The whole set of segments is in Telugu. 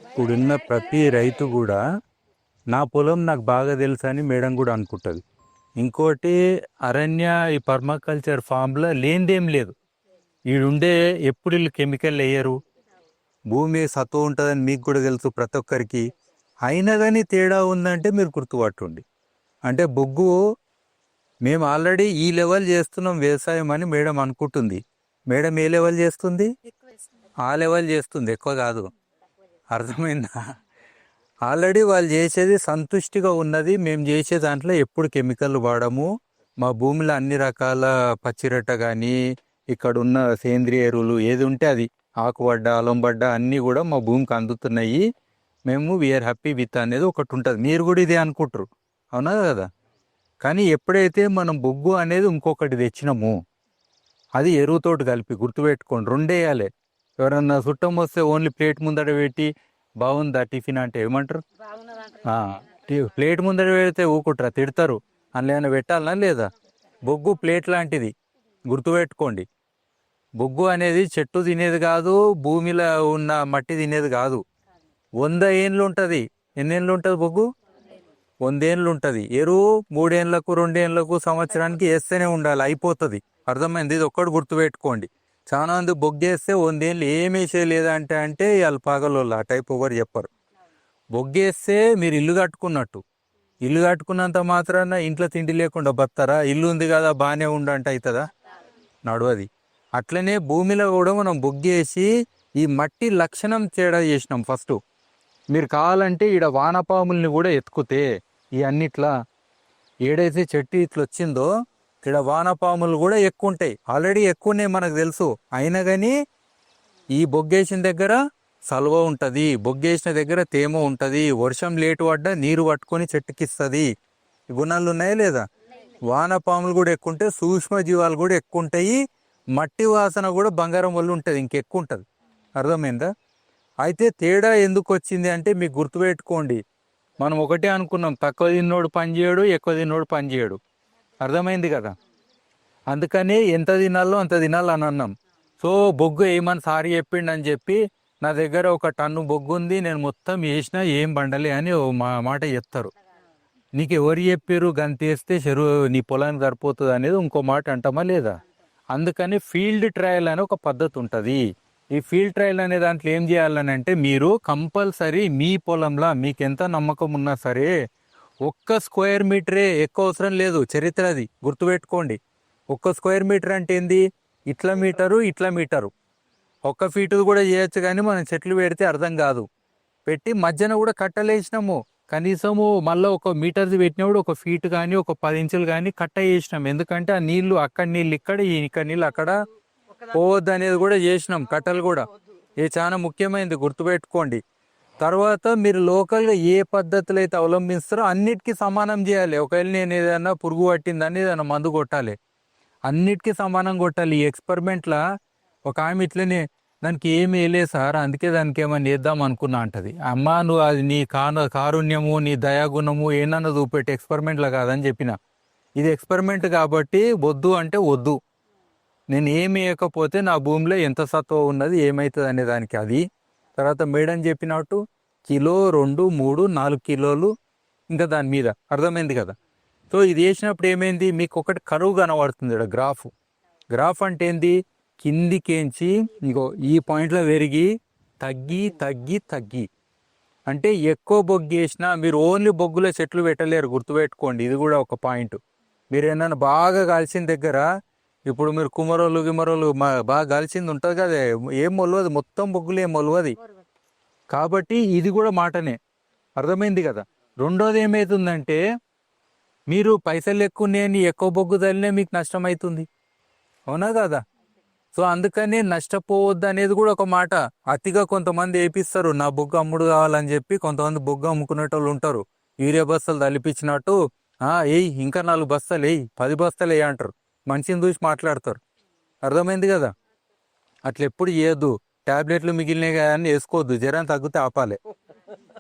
ఇప్పుడున్న ప్రతి రైతు కూడా నా పొలం నాకు బాగా తెలుసు అని మేడం కూడా అనుకుంటుంది. ఇంకోటి అరణ్య ఈ పర్మాకల్చర్ ఫామ్లో లేనిదేం లేదు. ఈడుండే ఎప్పుడు వీళ్ళు కెమికల్ వేయరు, భూమి సత్వ ఉంటుందని మీకు కూడా తెలుసు ప్రతి ఒక్కరికి. అయినా కానీ తేడా ఉందంటే మీరు గుర్తుపట్టండి. అంటే బొగ్గు మేము ఆల్రెడీ ఈ లెవెల్ చేస్తున్నాం వ్యవసాయం అని మేడం అనుకుంటుంది. మేడం ఏ లెవెల్ చేస్తుంది? ఆ లెవెల్ చేస్తుంది, ఎక్కువ కాదు. అర్థమైందా? ఆల్రెడీ వాళ్ళు చేసేది సంతుష్టిగా ఉన్నది. మేము చేసే దాంట్లో ఎప్పుడు కెమికల్ వాడము. మా భూమిలో అన్ని రకాల పచ్చిరొట్ట కానీ ఇక్కడ ఉన్న సేంద్రియ ఎరువులు ఏది ఉంటే అది, ఆకుబడ్డ అలంబడ్డ అన్నీ కూడా మా భూమికి అందుతున్నాయి. మేము వీఆర్ హ్యాపీ విత్ అనేది ఒకటి ఉంటుంది. మీరు కూడా ఇదే అనుకుంటారు, అవునా కదా? కానీ ఎప్పుడైతే మనం బొగ్గు అనేది ఇంకొకటి తెచ్చినాము, అది ఎరువుతోటి కలిపి గుర్తుపెట్టుకోండి, రెండేయాలి. ఎవరన్నా చుట్టం వస్తే ఓన్లీ ప్లేట్ ముందర పెట్టి బాగుందా టిఫిన్ అంటే ఏమంటారు? ప్లేట్ ముందర పెడితే ఊకుంటారా? తిడతారు. అందులో ఏమైనా పెట్టాలనా లేదా? బొగ్గు ప్లేట్ లాంటిది, గుర్తుపెట్టుకోండి. బొగ్గు అనేది చెట్టు తినేది కాదు, భూమిలో ఉన్న మట్టి తినేది కాదు. 100 ఏండ్లు ఉంటుంది. ఎన్ని ఏండ్లు ఉంటుంది బొగ్గు? 100 ఏండ్లు ఉంటుంది. ఎరువు 3 ఏండ్లకు 2 ఏండ్లకు సంవత్సరానికి వేస్తూనే ఉండాలి, అయిపోతుంది. అర్థమైంది? ఇది ఒక్కటి గుర్తుపెట్టుకోండి. చాలా మంది బొగ్గేస్తే 100 ఏండ్లు ఏమేసే లేదంటే అంటే వాళ్ళు పాగలోళ్ళు, ఆ టైప్ ఎవరు చెప్పరు. బొగ్గేస్తే మీరు ఇల్లు కట్టుకున్నట్టు. ఇల్లు కట్టుకున్నంత మాత్రాన ఇంట్లో తిండి లేకుండా బతారా? ఇల్లు ఉంది కదా బాగానే ఉండంటే అవుతుందా? నడవది. అట్లనే భూమిలో కూడా మనం బొగ్గేసి ఈ మట్టి లక్షణం తేడా చేసినాం. ఫస్ట్ మీరు కావాలంటే ఈడ వానపాముల్ని కూడా ఎత్తుకుతే ఈ అన్నిట్లా ఏడైతే చెట్టు ఇట్లా వచ్చిందో ఇక్కడ వానపాములు కూడా ఎక్కువ ఉంటాయి. ఆల్రెడీ ఎక్కువనే మనకు తెలుసు. అయినా కానీ ఈ బొగ్గేసిన దగ్గర సల్వ ఉంటుంది, బొగ్గేసిన దగ్గర తేమ ఉంటుంది, వర్షం లేటు పడ్డా నీరు పట్టుకొని చెట్టుకిస్తుంది. గుణాలు ఉన్నాయా లేదా? వానపాములు కూడా ఎక్కువ ఉంటాయి, సూక్ష్మజీవాలు కూడా ఎక్కువ ఉంటాయి. మట్టి వాసన కూడా బంగారం వల్ల ఉంటుంది, ఇంకెక్కువ ఉంటుంది. అర్థమైందా? అయితే తేడా ఎందుకు వచ్చింది అంటే మీకు గుర్తుపెట్టుకోండి, మనం ఒకటే అనుకున్నాం, తక్కువ తిన్నోడు పని చేయడు, ఎక్కువ తిన్నోడు పని చేయడు. అర్థమైంది కదా? అందుకని ఎంత తినాలో అంత తినాలని అన్నాం. సో బొగ్గు ఏమని సారి చెప్పిండు అని చెప్పి నా దగ్గర 1 టన్ను బొగ్గు ఉంది, నేను మొత్తం వేసినా ఏం బండలే అని మాట చెప్తారు. నీకు ఎవరు చెప్పారు గంతేస్తే చెరువు నీ పొలానికి సరిపోతుంది అనేది ఇంకో మాట అంటామా లేదా? అందుకని ఫీల్డ్ ట్రయల్ అనే ఒక పద్ధతి ఉంటుంది. ఈ ఫీల్డ్ ట్రయల్ అనే దాంట్లో ఏం చేయాలని అంటే మీరు కంపల్సరీ మీ పొలంలో మీకు ఎంత నమ్మకం ఉన్నా సరే 1 స్క్వేర్ మీటరే, ఎక్కువ అవసరం లేదు. చరిత్ర అది గుర్తుపెట్టుకోండి. 1 స్క్వేర్ మీటర్ అంటే ఏంది? ఇట్లా మీటరు, ఇట్లా మీటరు. 1 ఫీటు కూడా చేయొచ్చు, కానీ మనం చెట్లు పెడితే అర్థం కాదు. పెట్టి మధ్యన కూడా కట్టలేసినాము. కనీసము మళ్ళీ 1 మీటర్ది పెట్టినప్పుడు 1 ఫీట్ కానీ 10 ఇంచులు కానీ కట్ట చేసినాం. ఎందుకంటే ఆ నీళ్లు అక్కడ నీళ్ళు ఇక్కడ, ఇక్కడ నీళ్ళు అక్కడ పోవద్దు అనేది కూడా చేసినాం. కట్టలు కూడా ఇది చాలా ముఖ్యమైనది, గుర్తుపెట్టుకోండి. తర్వాత మీరు లోకల్గా ఏ పద్ధతులు అయితే అవలంబిస్తారో అన్నిటికీ సమానం చేయాలి. ఒకవేళ నేను ఏదైనా పురుగు పట్టిందని ఏదైనా మందు కొట్టాలి, అన్నిటికీ సమానం కొట్టాలి. ఈ ఎక్స్పెరిమెంట్లా ఒక ఆమె ఇట్లనే దానికి ఏమి వేయలేదు సార్, అందుకే దానికి ఏమన్నా వేద్దాం అనుకున్నా అంటది. అమ్మ నువ్వు అది నీ కారుణ్యము నీ దయాగుణము ఏమన్నా చూపెట్టి ఎక్స్పెరిమెంట్లో కాదని చెప్పిన. ఇది ఎక్స్పెరిమెంట్ కాబట్టి వద్దు అంటే వద్దు. నేను ఏమి వేయకపోతే నా భూమిలో ఎంత సత్వ ఉన్నది ఏమవుతుంది అనే దానికి అది. తర్వాత మేడం చెప్పినట్టు కిలో 2, 3, 4 కిలోలు ఇంకా దాని మీద. అర్థమైంది కదా? సో ఇది వేసినప్పుడు ఏమైంది, మీకు ఒకటి కరువు కనబడుతుంది ఇక్కడ. గ్రాఫ్ అంటే ఏంది? కిందికేంచి ఇంకో ఈ పాయింట్లో పెరిగి తగ్గి తగ్గి తగ్గి, అంటే ఎక్కువ బొగ్గు వేసినా మీరు ఓన్లీ బొగ్గులో చెట్లు పెట్టలేరు, గుర్తుపెట్టుకోండి. ఇది కూడా ఒక పాయింట్. మీరు ఏమన్నా బాగా కాల్చిన దగ్గర, ఇప్పుడు మీరు గిమరోలు బాగా కాల్చింది ఉంటుంది కదా, ఏం మొలవదు, మొత్తం బొగ్గులు ఏం మొలవది. కాబట్టి ఇది కూడా మాటనే. అర్థమైంది కదా? రెండోది ఏమవుతుందంటే మీరు పైసలు ఎక్కువనే ఎక్కువ బొగ్గు తల్లినే మీకు నష్టం అవుతుంది, అవునా కదా? సో అందుకని నష్టపోవద్దు అనేది కూడా ఒక మాట. అతిగా కొంతమంది వేపిస్తారు, నా బొగ్గు అమ్ముడు కావాలని చెప్పి కొంతమంది బొగ్గు అమ్ముకునేటోళ్ళు ఉంటారు. యూరియా బస్తాలు తలిపించినట్టు ఏయ్ ఇంకా 4 బస్తాలు వేయి, 10 బస్తాలు వేయి అంటారు. మనిషిని చూసి మాట్లాడతారు. అర్థమైంది కదా? అట్లా ఎప్పుడు చేయొద్దు. ట్యాబ్లెట్లు మిగిలినాయి కదా అని వేసుకోవద్దు, జ్వరం తగ్గితే ఆపాలి.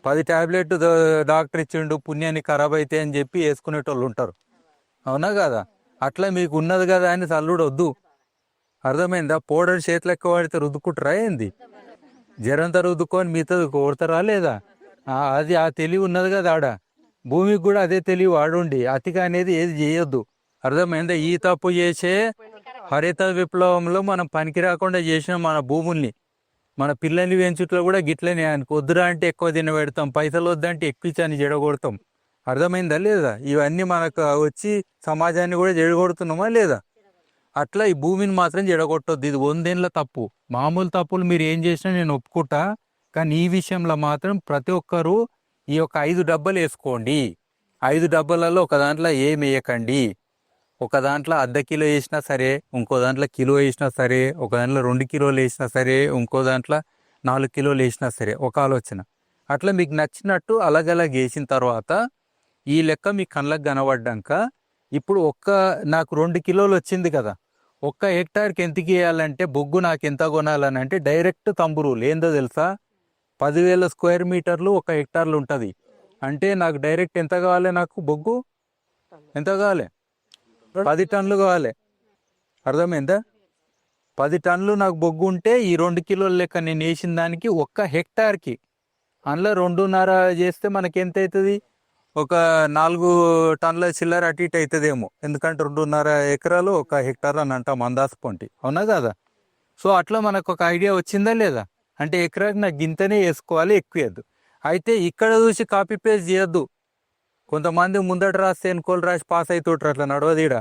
10 ట్యాబ్లెట్ డాక్టర్ ఇచ్చిండు పుణ్యాన్ని ఖరాబ్ అయితే అని చెప్పి వేసుకునేటోళ్ళు ఉంటారు, అవునా కదా? అట్లా మీకు ఉన్నది కదా అని చల్లుడు వద్దు. అర్థమైందా? పౌడర్ చేతులు ఎక్కువ పడితే రుద్దుకుంటారా ఏంది? జరంతా రుద్దుకొని మిగతా కొడతారా లేదా? అది ఆ తెలివి ఉన్నది కదా ఆడ. భూమికి కూడా అదే తెలివి వాడుండి అతిగా అనేది ఏది చేయొద్దు. అర్థమైందా? ఈ తప్పు చేసే హరిత విప్లవంలో మనం పనికి రాకుండా చేసిన మన భూముల్ని, మన పిల్లల్ని పెంచుట్లో కూడా గిట్లనే ఆయనకు వద్దురా అంటే ఎక్కువ తినబెడతాం, పైసలు వద్దంటే ఎక్కువ ఇచ్చి చెడగొడతాం. అర్థమైందా లేదా? ఇవన్నీ మనకు వచ్చి సమాజాన్ని కూడా చెడగొడుతున్నామా లేదా? అట్లా ఈ భూమిని మాత్రం చెడగొట్టొద్దు. ఇది 100 ఏళ్ళ తప్పు. మామూలు తప్పులు మీరు ఏం చేసినా నేను ఒప్పుకుంటా, కానీ ఈ విషయంలో మాత్రం ప్రతి ఒక్కరూ ఈ యొక్క 5 డబ్బాలు వేసుకోండి. 5 డబ్బాలలో ఒక దాంట్లో ఏం వేయకండి. ఒక దాంట్లో అర్ధ కిలో వేసినా సరే, ఇంకో దాంట్లో కిలో వేసినా సరే, ఒక దాంట్లో 2 కిలోలు వేసినా సరే, ఇంకో దాంట్లో 4 కిలోలు వేసినా సరే, ఒక ఆలోచన. అట్లా మీకు నచ్చినట్టు అలగలగ వేసిన తర్వాత ఈ లెక్క మీ కళ్ళకు కనబడ్డాక ఇప్పుడు నాకు 2 కిలోలు వచ్చింది కదా, 1 హెక్టార్కి ఎంతకి వేయాలంటే బొగ్గు నాకు ఎంత కొనాలని అంటే డైరెక్ట్ తంబురులు ఏందో తెలుసా? 10,000 స్క్వేర్ మీటర్లు 1 హెక్టార్లు ఉంటుంది. అంటే నాకు డైరెక్ట్ ఎంత కావాలి? నాకు బొగ్గు ఎంత కావాలి? 10 టన్నులు కావాలి. అర్థమైందా? 10 టన్నులు నాకు బొగ్గు ఉంటే ఈ 2 కిలోల లెక్క నేను వేసిన దానికి 1 హెక్టార్కి అందులో 2.5 చేస్తే మనకి ఎంత అవుతుంది? ఒక 4 టన్నుల చిల్లర అటు ఇటు అవుతుందేమో. ఎందుకంటే 2.5 ఎకరాలు 1 హెక్టార్ అని అంటాం అందాసు పొంటి, అవునా కదా? సో అట్లా మనకు ఒక ఐడియా వచ్చిందా లేదా? అంటే ఎకరాకి నాకు గింతనే వేసుకోవాలి, ఎక్కువేయద్దు. అయితే ఇక్కడ చూసి కాపీ పేస్ట్ చేయొద్దు. కొంతమంది ముందట రాస్తే ఎన్కోలు రాసి పాస్ అవుతుంటారు, అట్లా నడవదీడ.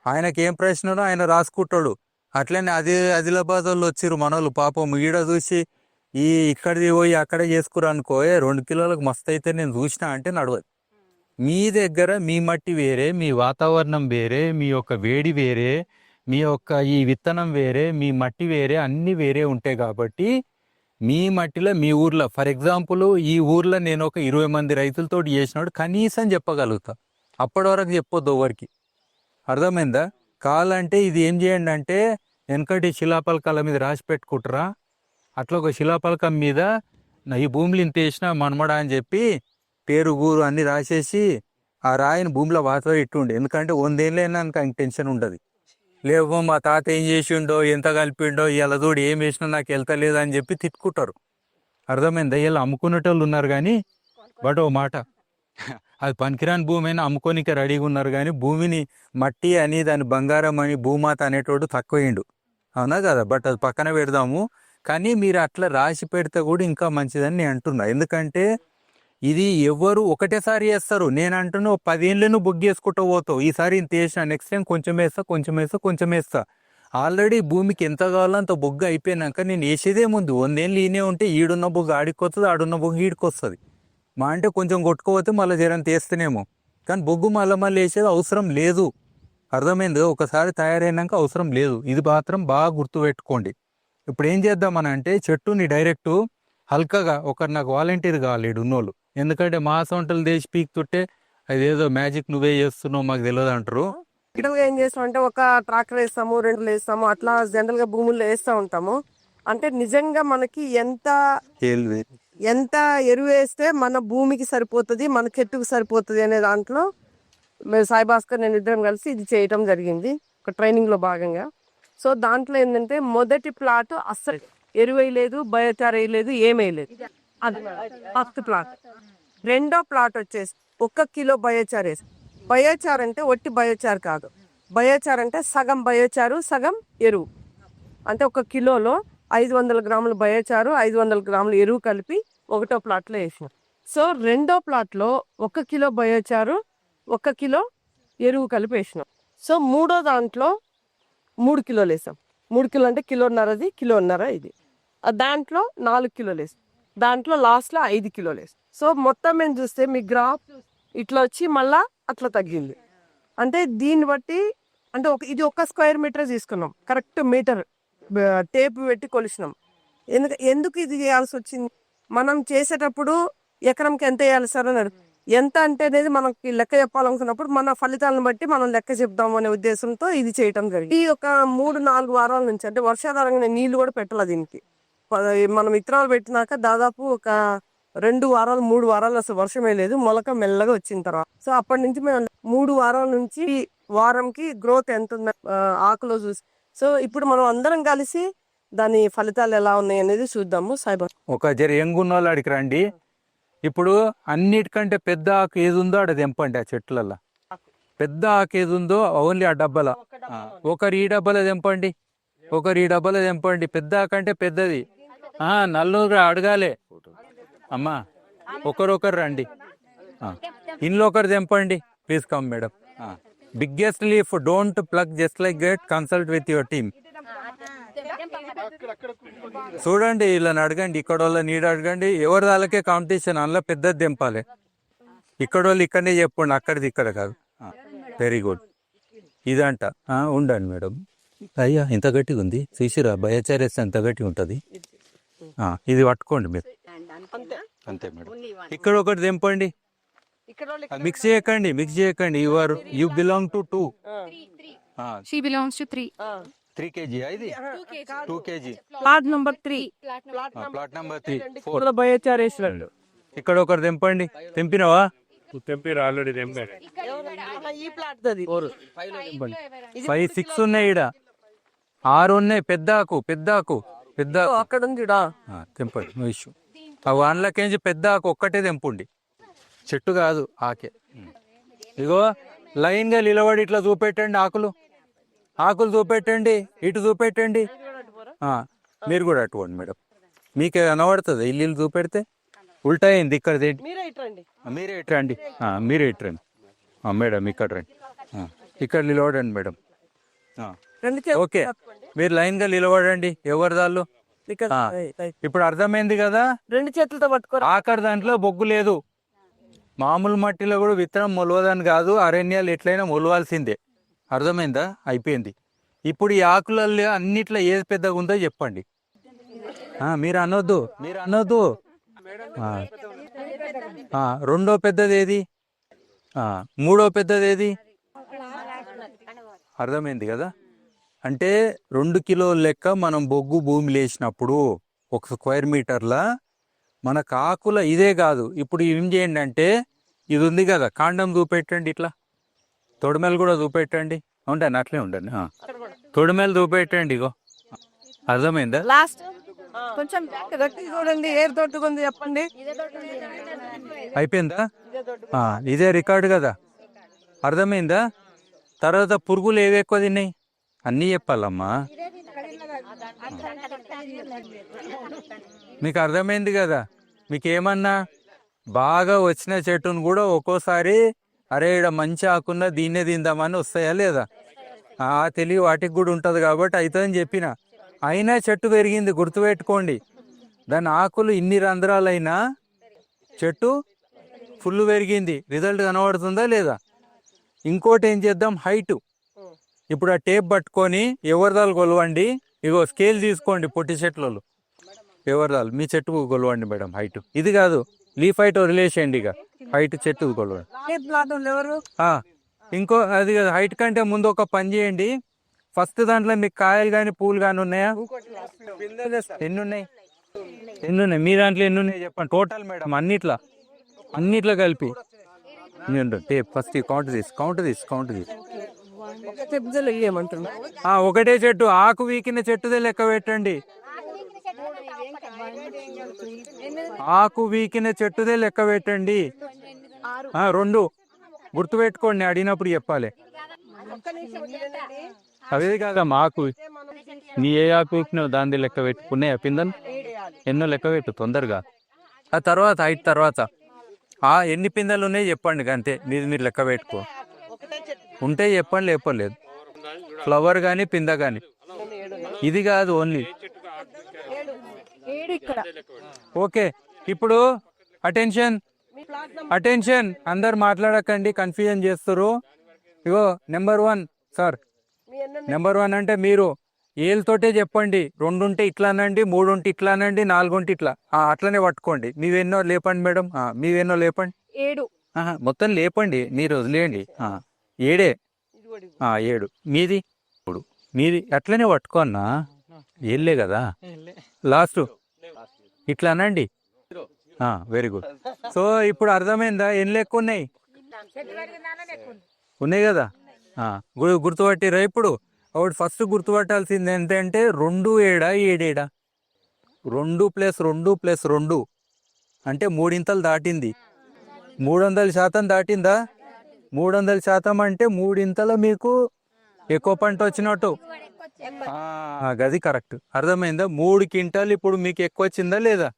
ఆయనకి ఏం ప్రశ్ననో ఆయన రాసుకుంటాడు. అట్లనే ఆదిలాబాద్ వాళ్ళు వచ్చిర్రు మనోళ్ళు, పాపం ఈడ చూసి ఇక్కడిది పోయి అక్కడే చేసుకురా అనుకో, 2 కిలోలకు మస్తు అయితే నేను చూసినా అంటే నడవదు. మీ దగ్గర మీ మట్టి వేరే, మీ వాతావరణం వేరే, మీ యొక్క వేడి వేరే, మీ యొక్క ఈ విత్తనం వేరే, మీ మట్టి వేరే, అన్నీ వేరే ఉంటాయి. కాబట్టి మీ మట్టిలో మీ ఊర్లో, ఫర్ ఎగ్జాంపుల్ ఈ ఊర్లో నేను ఒక 20 మంది రైతులతో చేసినాడు కనీసం చెప్పగలుగుతా. అప్పటి వరకు చెప్పొద్దు ఎవరికి. అర్థమైందా? కావాలంటే ఇది ఏం చేయండి అంటే వెనకటి శిలాపలకాల మీద రాసి పెట్టుకుంటారా, అట్లా ఒక శిలాపలకం మీద ఈ భూమిలో ఇంత వేసిన మనమడ అని చెప్పి పేరు గూరు అన్ని రాసేసి ఆ రాయిని భూమిలో వాతవ ఇట్టుండే. ఎందుకంటే 100 ఏళ్ళైనా నాకు టెన్షన్ ఉండదు. లేవు మా తాత ఏం చేసిండో, ఎంత కలిపిండో, ఇలా చూడు ఏం వేసినా నాకు వెళ్తలేదు అని చెప్పి తిట్టుకుంటారు. అర్థమైందా? ఇలా అమ్ముకునేటోళ్ళు ఉన్నారు కానీ, బట్ ఓ మాట, అది పనికిరాని భూమి అయినా అమ్ముకోనికే రెడీగా ఉన్నారు. కానీ భూమిని మట్టి అని, దాని బంగారం అని భూమాత అనేటోడు తక్కువయిండు, అవునా కదా? బట్ అది పక్కన పెడదాము. కానీ మీరు అట్లా రాసి పెడితే కూడా ఇంకా మంచిదని నేను అంటున్నా. ఎందుకంటే ఇది ఎవరు ఒకటేసారి వేస్తారు. నేను అంటున్నా 10 ఏళ్ళను బొగ్గేసుకుంటూ పోతావు. ఈసారి ఇంత వేసిన, నెక్స్ట్ టైం కొంచెం వేస్తా, కొంచెం వేస్తా, కొంచెం వేస్తా. ఆల్రెడీ భూమికి ఎంత కావాలో అంత బొగ్గ అయిపోయినాక నేను వేసేదే ముందు 100 ఏళ్ళు ఈనే ఉంటే ఈడున్న బొగ్గ ఆడికి వస్తుంది, ఆడున్న బొగ్గ ఈడికి వస్తుంది. మా అంటే కొంచెం కొట్టుకోపోతే మళ్ళీ జరంత వేస్తేనేమో, కానీ బొగ్గు మళ్ళీ వేసేది అవసరం లేదు. అర్థమైంది? ఒకసారి తయారైనాక అవసరం లేదు. ఇది మాత్రం బాగా గుర్తుపెట్టుకోండి. ఇప్పుడు ఏం చేద్దామని అంటే చెట్టుని డైరెక్ట్ హల్కగా నాకు వాలంటీర్ కావాలి ఉన్నోళ్ళు. ఎందుకంటే మా సొంటలు దేశి పీకుతుంటే అదేదో మ్యాజిక్ నువ్వే చేస్తున్నావు మాకు తెలియదు అంటారు. ఇక్కడ ఏం చేస్తాం అంటే ఒక ట్రాక్టర్ వేస్తాము, 2 వేస్తాము, అట్లా జనరల్ గా భూముల్లో వేస్తూ ఉంటాము. అంటే నిజంగా మనకి ఎంత ఎరువు వేస్తే మన భూమికి సరిపోతుంది, మన చెట్టుకు సరిపోతుంది అనే దాంట్లో సాయి భాస్కర్ నేను ఇద్దరం కలిసి ఇది చేయటం జరిగింది ఒక ట్రైనింగ్ లో భాగంగా. సో దాంట్లో ఏంటంటే మొదటి ప్లాట్ అస్సలు ఎరువు వేయలేదు, బయోచార్ వేయలేదు, ఏమేయలేదు. అది ఫస్ట్ ప్లాట్. రెండో ప్లాట్ వచ్చేసి 1 కిలో బయోచార్ వేసి. బయోచార్ అంటే ఒట్టి బయోచార్ కాదు, బయోచార్ అంటే సగం బయోచారు సగం ఎరువు. అంటే 1 కిలోలో 500 గ్రాముల బయోచారు, 500 గ్రాముల ఎరువు కలిపి ఒకటో ప్లాట్లో వేసినాం. సో రెండో ప్లాట్లో 1 కిలో బయోచారు 1 కిలో ఎరువు కలిపి వేసినాం. సో మూడో దాంట్లో 3 కిలోలు వేసాం. 3 కిలో అంటే కిలోన్నరది, కిలోన్నర ఇది. దాంట్లో 4 కిలోలు వేసాం. దాంట్లో లాస్ట్లో 5 కిలోలు వేసాం. సో మొత్తం మేము చూస్తే మీ గ్రాఫ్ ఇట్లా వచ్చి మళ్ళా అట్లా తగ్గింది. అంటే దీన్ని బట్టి అంటే ఇది 1 స్క్వేర్ మీటర్ తీసుకున్నాం, కరెక్ట్ మీటర్ టేప్ పెట్టి కొలిసినాం. ఎందుకు ఇది చేయాల్సి వచ్చింది? మనం చేసేటప్పుడు ఎకరంకి ఎంత వేయాలి సార్ అన్నారు. ఎంత అంటే అనేది మనకి లెక్క చెప్పాలనుకున్నప్పుడు మన ఫలితాలను బట్టి మనం లెక్క చెప్దాము అనే ఉద్దేశంతో ఇది చేయటం జరిగింది. ఈ ఒక 3-4 వారాల నుంచి, అంటే వర్షాధారంగా నీళ్లు కూడా పెట్టాలి దీనికి. మనం విత్తనాలు పెట్టినాక దాదాపు ఒక 2 వారాలు 3 వారాలు అసలు వర్షమే లేదు, మొలక మెల్లగా వచ్చిన తర్వాత. సో అప్పటి నుంచి మేము 3 వారాల నుంచి వారంకి గ్రోత్ ఎంత ఉంది ఆకులో చూసి. సో ఇప్పుడు మనం అందరం కలిసి దాని ఫలితాలు ఎలా ఉన్నాయి అనేది చూద్దాము. సాయిబాబా ఒక జర ఎంగున్న వాళ్ళు అడిగి రండి. ఇప్పుడు అన్నిటికంటే పెద్ద ఆకు ఏది ఉందో అక్కడ తెంపండి. ఆ చెట్లల్లో పెద్ద ఆకు ఏది ఉందో ఓన్లీ ఆ డబ్బాల ఒకరు ఈ డబ్బాలో తెంపండి, ఒకరు ఈ డబ్బాలో తెంపండి. పెద్ద ఆకు అంటే పెద్దది. నలుగురు అడగాలి అమ్మా, ఒకరొకరు రండి. ఇంట్లో ఒకరు తెంపండి. Please come madam. Biggest leaf don't plug just like get consult with your team. చూడండి, ఇలా అడగండి, ఇక్కడ వాళ్ళ నీడ అడగండి. ఎవరి వాళ్ళకే కాంపిటీషన్, అందులో పెద్దది తెంపాలి. ఇక్కడ వాళ్ళు ఇక్కడనే చెప్పండి, అక్కడిది ఇక్కడ కాదు. Very good. ఇదంట ఉండండి మేడం. అయ్యా ఇంత గట్టిగా ఉంది, చూసిరా బయాచారేస్తే అంత గట్టిగా ఉంటుంది. ఇది పట్టుకోండి మీరు. అంతే మేడం. ఇక్కడ ఒకటి తెంపండి. మిక్స్ చేయకండి, మిక్స్ చేయకండి. You belong to 2. She belongs to 3. 3 kg ఇది 2 kg. Plot number 3. Plot number 3 4. బయోచారేశ్వరుడు. ఇక్కడ ఒకరు తెంపండి. తెంపినవా? తెంపిరు ఆల్రెడీ తెంపారు. ఈ ప్లాట్ దది 5 6 ఉన్నాయి. ఈడ 6 ఉన్నాయి. పెద్ద ఆకు పెద్ద ఆకు పెద్ద ఆకు. అక్కడ ఉంది. తెంపండి, నో ఇష్యూ. ఆ వాన్లకేంచి పెద్ద ఆకు ఒక్కటే తెంపుండి, చెట్టు కాదు ఆకే. ఇగో లైన్ గా నిలబడి ఇట్లా చూపెట్టండి. ఆకులు చూపెట్టండి, ఇటు చూపెట్టండి. మీరు కూడా అట్టుకోండి మేడం. మీకే కనబడుతుంది ఇల్లు చూపెడితే. ఉల్టా అయింది ఇక్కడ. మీరే ఇట్రండి, మీరే ఇట్రండి మేడం. ఇక్కడ రండి, ఇక్కడ నిలబడండి మేడం. ఓకే, మీరు లైన్ గా నిలబడండి. ఎవరి దాళ్ళు ఇప్పుడు అర్థమైంది కదా. 2 చేతులతో పట్టుకో. ఆఖరి దాంట్లో బొగ్గు లేదు. మామూలు మట్టిలో కూడా విత్తనం మొలవదని కాదు, అరణ్యాలు ఎట్లయినా మొలవాల్సిందే. అర్థమైందా? అయిపోయింది. ఇప్పుడు ఈ ఆకులలో అన్నిట్లో ఏది పెద్దగా ఉందో చెప్పండి. మీరు అనొద్దు. రెండో పెద్దది ఏది? మూడో పెద్దది ఏది? అర్థమైంది కదా. అంటే 2 కిలోల లెక్క మనం బొగ్గు భూమిలో వేసినప్పుడు 1 స్క్వేర్ మీటర్ల మనకు ఆకుల ఇదే కాదు. ఇప్పుడు ఏం చేయండి అంటే, ఇది ఉంది కదా, కాండం చూపెట్టండి. ఇట్లా తొడిమెలు కూడా చూపెట్టండి. ఉంటాను అట్లే ఉండండి. తొడిమెలు చూపెట్టండి. ఇగో అర్థమైందా? లాస్ట్ కొంచెం గట్టి చూడండి. ఏర్ తోటుకుంది చెప్పండి. అయిపోయిందా? ఇదే రికార్డు కదా. అర్థమైందా? తర్వాత పురుగులు ఏవి ఎక్కువ తిన్నాయి అన్నీ చెప్పాలమ్మా. మీకు అర్థమైంది కదా. మీకు ఏమన్నా బాగా వచ్చిన చెట్టును కూడా ఒక్కోసారి అరే ఇక్కడ మంచి ఆకున్నా దీన్నే తిందామని వస్తాయా లేదా? తెలివి వాటికి కూడా ఉంటుంది కాబట్టి అవుతుందని చెప్పిన. అయినా చెట్టు పెరిగింది, గుర్తుపెట్టుకోండి. దాని ఆకులు ఇన్ని రంధ్రాలైనా చెట్టు ఫుల్ పెరిగింది. రిజల్ట్ కనబడుతుందా లేదా? ఇంకోటి ఏం చేద్దాం, హైటు. ఇప్పుడు ఆ టేప్ పట్టుకొని ఎవరిదాలు కొలవండి. ఇగో స్కేల్ తీసుకోండి. పొట్టి చెట్లలో ఎవరిదాలు మీ చెట్టు కొలవండి మేడం. హైట్ ఇది కాదు, లీఫ్ హైట్ వదిలేసేయండి. ఇక హైట్ చెట్టు కొలవండి. ఇంకో అది హైట్ కంటే ముందు ఒక పని చేయండి. ఫస్ట్ దాంట్లో మీకు కాయలు కానీ పూలు కానీ ఉన్నాయా? ఎన్ని ఉన్నాయి? మీ దాంట్లో ఎన్ని ఉన్నాయి చెప్పండి టోటల్ మేడం. అన్నిట్లో కలిపి టేప్ ఫస్ట్ కౌంట్ తీసి ఒకటే చెట్టు ఆకు వీకిన చెట్టుదే లెక్క పెట్టండి. ఆకు వీకిన చెట్టుదే లెక్క పెట్టండి. 2 గుర్తుపెట్టుకోండి, అడిగినప్పుడు చెప్పాలి. అవే కాదమ్మా ఆకు. నీ ఏ ఆకు వీకినావు దాని లెక్క పెట్టుకున్నాయా పిందన్? ఎన్నో లెక్క పెట్టు తొందరగా. ఆ తర్వాత హైట్ తర్వాత ఎన్ని పిందెలు ఉన్నాయి చెప్పండి. అంతే, మీరు లెక్క పెట్టుకో. ఉంటే చెప్పండి, లేపలేదు. ఫ్లవర్ కానీ పింద కానీ ఇది కాదు, ఓన్లీ. ఓకే, ఇప్పుడు అటెన్షన్ అందరు మాట్లాడకండి, కన్ఫ్యూజన్ చేస్తారు. ఇగో నెంబర్ 1 సార్. నెంబర్ 1 అంటే మీరు ఏళ్ళతోటే చెప్పండి. 2 ఉంటే ఇట్లా అనండి, 3 ఉంటే ఇట్లా అనండి, 4 ఉంటే ఇట్లా. అట్లనే పట్టుకోండి. మీవెన్నో లేపండి మేడం. మీవెన్నో లేపండి. 7 మొత్తం లేపండి, మీరు వదిలేయండి. 7 7 మీది 3 మీది. అట్లనే పట్టుకోన్నా, ఏళ్ళే కదా. లాస్ట్ ఇట్లా అనండి. Very good. సో ఇప్పుడు అర్థమైందా? ఎన్ని లెక్క ఉన్నాయి కదా. గుర్తుపట్టిరా? ఇప్పుడు ఒకటి ఫస్ట్ గుర్తుపట్టాల్సింది ఏంటంటే 2 ఏడా 7 ఏడా 2 + 2 + 2 అంటే 3 దాటింది. 300% దాటిందా? 300% అంటే 3 మీకు ఎక్కువ పంట వచ్చినట్టు. గది కరెక్ట్. అర్థమైందా? 3 క్వింటాలు ఇప్పుడు మీకు ఎక్కువ వచ్చిందా లేదా?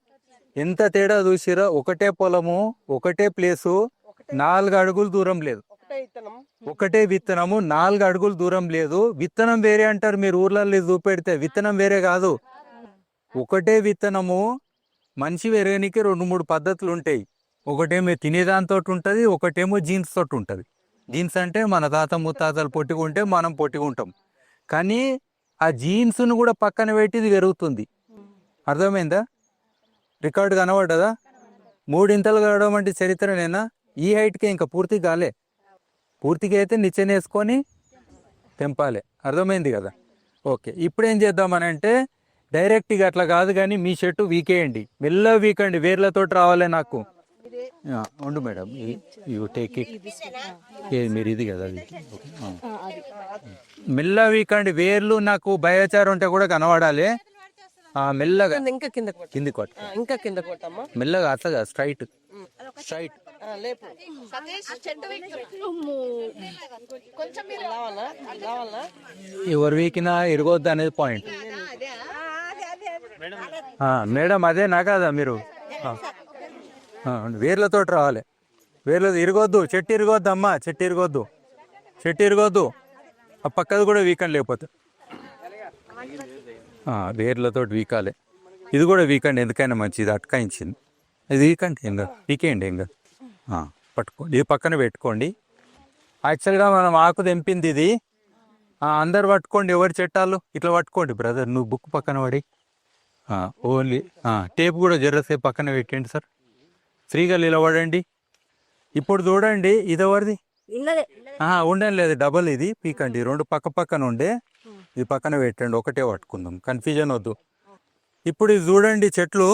ఎంత తేడా చూసిరా? ఒకటే పొలము, ఒకటే ప్లేసు, 4 అడుగులు దూరం లేదు. ఒకటే విత్తనము, 4 అడుగులు దూరం లేదు. విత్తనం వేరే అంటారు మీరు ఊర్లలో చూపెడితే, విత్తనం వేరే కాదు. ఒకటే విత్తనము మనిషి పెరగనికి 2-3 పద్ధతులు ఉంటాయి. ఒకటేమో తినేదాంతో ఉంటుంది, ఒకటేమో జీన్స్ తోటి ఉంటుంది. జీన్స్ అంటే మన తాత ముత్తాతలు పొట్టిగుంటే మనం పొట్టిగుంటాం. కానీ ఆ జీన్స్ను కూడా పక్కన పెట్టి ఇది పెరుగుతుంది. అర్థమైందా? రికార్డు కనబడ్డదా? 3 కావడం అంటే చరిత్రనేనా? ఈ హైట్కే ఇంకా పూర్తి కాలే. పూర్తిగా అయితే నిచ్చెనేసుకొని తెంపాలి. అర్థమైంది కదా? ఓకే. ఇప్పుడు ఏం చేద్దామని అంటే డైరెక్ట్గా అట్లా కాదు, కానీ మీ చెట్టు వీకేయండి, మెల్ల వీకండి, వేర్లతో రావాలి నాకు. ఉండు మేడం, టేక్ మీరు ఇది కదా అది. మెల్ల వీకండి, వేర్లు నాకు బయోచారం ఉంటే కూడా కనబడాలి. మెల్లగా ఇంకా కింద కింది కొట్ట, ఇంకా కింద కొట్టమ్మా. మెల్లగా అట్లా స్ట్రైట్. ఎవరు వీకినా ఇరగొద్దు అనేది పాయింట్. మేడం అదే నా కాదా మీరు? వేర్లతో రావాలి, వేర్లు ఇరగొద్దు, చెట్టు ఇరగొద్దు అమ్మా, చెట్టు ఇరగొద్దు, చెట్టు ఇరగొద్దు. ఆ పక్కది కూడా వీకండి, లేకపోతే వేర్లతో వీకాలి. ఇది కూడా వీకండి, ఎందుకైనా మంచిది, అటకాయించింది. ఇది వీకండి, ఏం కాదు, వీకేయండి, ఏం కాదు. పట్టుకోండి, ఇది పక్కన పెట్టుకోండి. యాక్చువల్గా మనం ఆకు తెంపింది ఇది. అందరు పట్టుకోండి, ఎవరి చెట్టాలు ఇట్లా పట్టుకోండి. బ్రదర్ నువ్వు బుక్ పక్కన పడి ఓన్లీ టేప్ కూడా జరసేపు పక్కన పెట్టండి సార్. ఫ్రీగా నిలబడండి. ఇప్పుడు చూడండి, ఇది ఎవరిది? ఉండండి, లేదు డబల్ ఇది పీకండి. 2 పక్కన ఉండే ఇది పక్కన పెట్టండి, ఒకటే పట్టుకుందాం, కన్ఫ్యూజన్ వద్దు. ఇప్పుడు ఇది చూడండి చెట్లు.